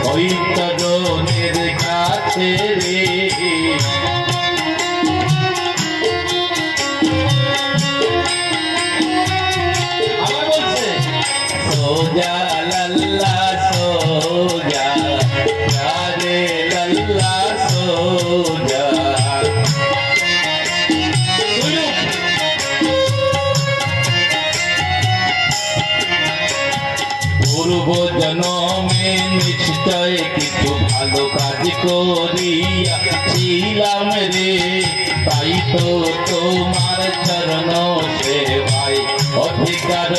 ওই চরণের কাছে রে আবার বলছে সোজা লাল্লা সোজা রে লাল্লা সোজা পূর্ব জন্মে নিশ্চয় কিছু ভালো কাজ করিয়াছিলাম রে তাই তো তোমার চরণ সেবায় অধিকার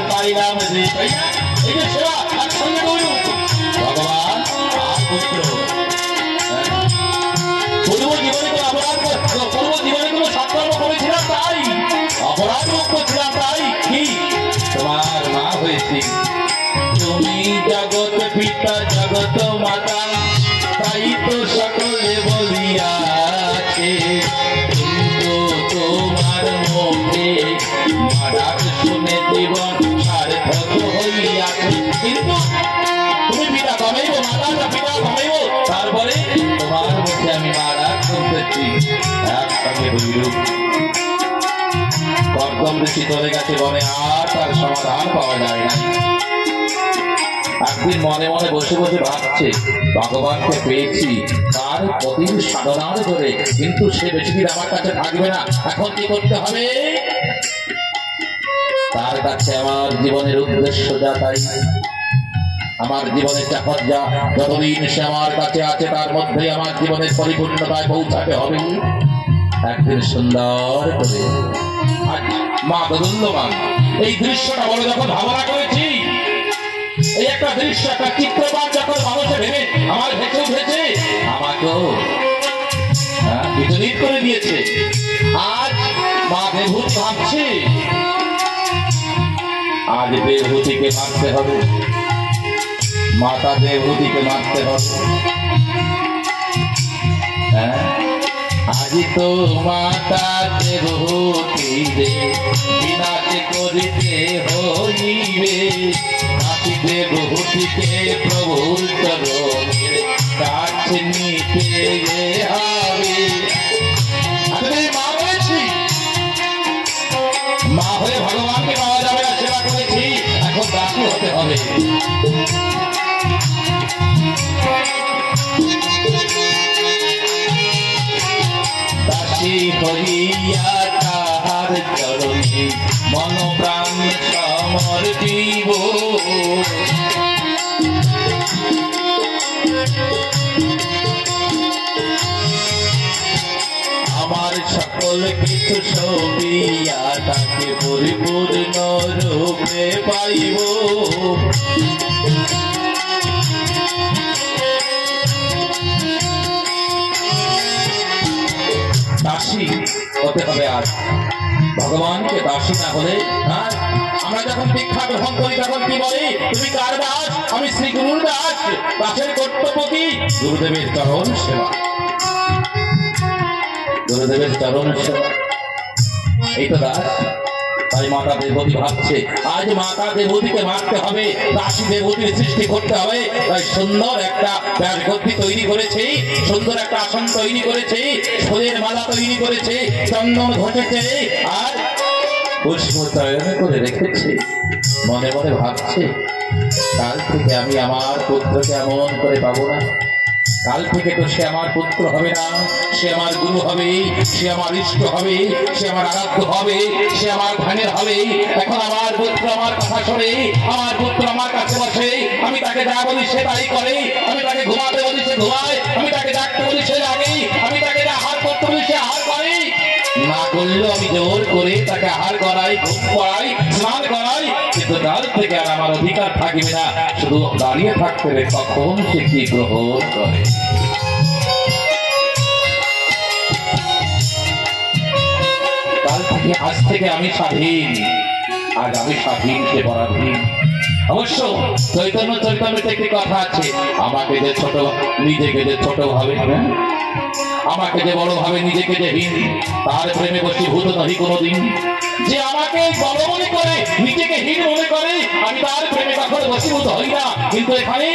পাইলাম রে ভগবান পুত্র পূর্ব জীবনে কোনো অপরাধ পূর্ব জীবনে কোনো সৎকর্ম করেছিলাম তাই অপরাধ মুক্ত ছিলাম তাই কি তোমার মা হয়েছি তুমি জগৎ পিতা জগৎ মাতা তাই তো সকলে বলিয়াছে কিন্তু তোমার মুখে মারার শুনে জীবন সার্থক হইয়াছে কিন্তু তুমি পিতা কমাইব মাতা পিতা কমাইব তারপরে তোমার মুখে আমি মারা শুনতেছি একসঙ্গে বলিল কর্দম ঋষি চলে গেছে বনে আর তার সমাধান পাওয়া যায় না একদিন মনে মনে বসে বসে ভাবছে ভগবানকে পেয়েছি তার প্রতি সাধনার ধরে কিন্তু সে বেশি দিন আমার কাছে থাকবে না এখন কি করতে হবে তার কাছে আমার জীবনের উদ্দেশ্য যা তাই আমার জীবনের চাপত যা যতদিন সে আমার কাছে আছে তার মধ্যে আমার জীবনের পরিপূর্ণতায় পৌঁছাতে হবে একদিন সুন্দর করে মা দোদুল্যমান এই দৃশ্যটা বলে যখন ভাবনা করেছি এই একটা দৃশ্য একটা চিত্রপাট যখন মানুষে ভেবে আমার ভেসে উঠেছে আমাকেও বিচলিত করে দিয়েছে আজ মা দেবভূত ভাবছে আজ দেবভূতিকে মারতে হবে মাতা দেবভূতিকে মারতে হবে হ্যাঁ আজি তো মাতা দেবহূতি রে বিনাশ করিতে হইবে নাতি দেবহূতিকে প্রভুর চরণের কাছে নিতে হবে মা হয়েছি মা হয়ে ভগবানকে পাওয়া যাবে না সেবা করেছি এখন দাসী হতে হবে হইয়া তাহার চরণে মন প্রাণ সমর্পিব আমার সকল কিছু সবিয়া তাকে পরিপূর্ণ রূপে পাইব দাসী হতে হবে আজ ভগবানকে দাসী না হলে আমরা যখন দীক্ষা গ্রহণ করি তখন কি বলি তুমি কার দাস আমি শ্রী গুরুর দাস দাসের কর্তব্য কি গুরুদেবের চরণ সেবা গুরুদেবের চরণ সেবা এই তো দাস তাই মাতা দেবতী ভাবছে আজ মাতা দেবতীকে মারতে হবে দাসী দেবতীর সৃষ্টি করতে হবে তাই সুন্দর একটা ব্যাসগদ্দি তৈরি করেছে সুন্দর একটা আসন তৈরি করেছে ফুলের মালা তৈরি করেছে চন্দন ঘটেছে আর পুষ্প চয়ন করে রেখেছে মনে মনে ভাবছে কাল থেকে আমি আমার পুত্রকে এমন করে পাবো না কাল থেকে তো সে আমার পুত্র হবে না সে আমার গুরু হবে সে আমার ইষ্ট হবে সে আমার আরাধ্য হবে সে আমার ধ্যানের হবে এখন আমার পুত্র আমার কথা শোনে আমার পুত্র আমার কাছে বসে আমি তাকে যা বলি সে তাই করে আমি তাকে ঘুমাতে বলি সে ঘুমায় আমি তাকে ডাকতে বলি সে লাগে আমি তাকে আহার করতে বলি সে আহার করে না করলেও আমি জোর করে তাকে আহার করাই ঘুম করাই স্নান করাই কিন্তু কাল থেকে আর আমার অধিকার থাকবে না শুধু দাঁড়িয়ে থাকতে হবে কখন সে কি গ্রহণ করে কাল থেকে আজ থেকে আমি স্বাধীন আজ আমি স্বাধীন সে পরাধীন অবশ্য চৈতন্য চৈতন্যতে একটি কথা আছে আমাকে যে ছোট নিজেকে যে ছোট ভাবে আমাকে যে বড় ভাবে নিজেকে যে হীন, তার প্রেমে বশীভূত নহি কোনোদিন। যে আমাকে বড় মনে করে, নিজেকে হীন মনে করে, আমি তার প্রেমে কখনো বশীভূত হই না। কিন্তু এখানে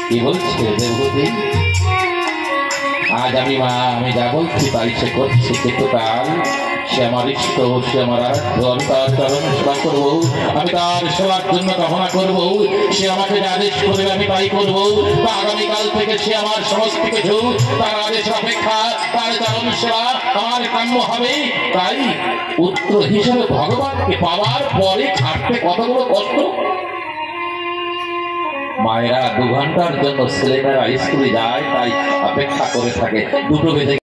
কি বলছে দেবহূতি? আজ আমি মা, আমি যা বলছি তাই সে করছে। কিন্তু কাল সে আমার ইষ্ট, সে আমার আরাধ্য, আমি তার চরণ সেবা করবো, আমি তার সেবার জন্য কামনা করবো। সে আমাকে যে আদেশ করবে আমি তাই করবো। আগামীকাল থেকে সে আমার সমস্ত কিছু, তার আদেশ অপেক্ষা, তার চরণ সেবা আমার কাম্য হবে। তাই পুত্র হিসেবে ভগবানকে পাওয়ার পরে ছাড়তে কতগুলো কষ্ট। মায়েরা 2 ঘন্টার জন্য ছেলেমেয়েরা স্কুলে যায়, তাই অপেক্ষা করে থাকে। 2টো বেজে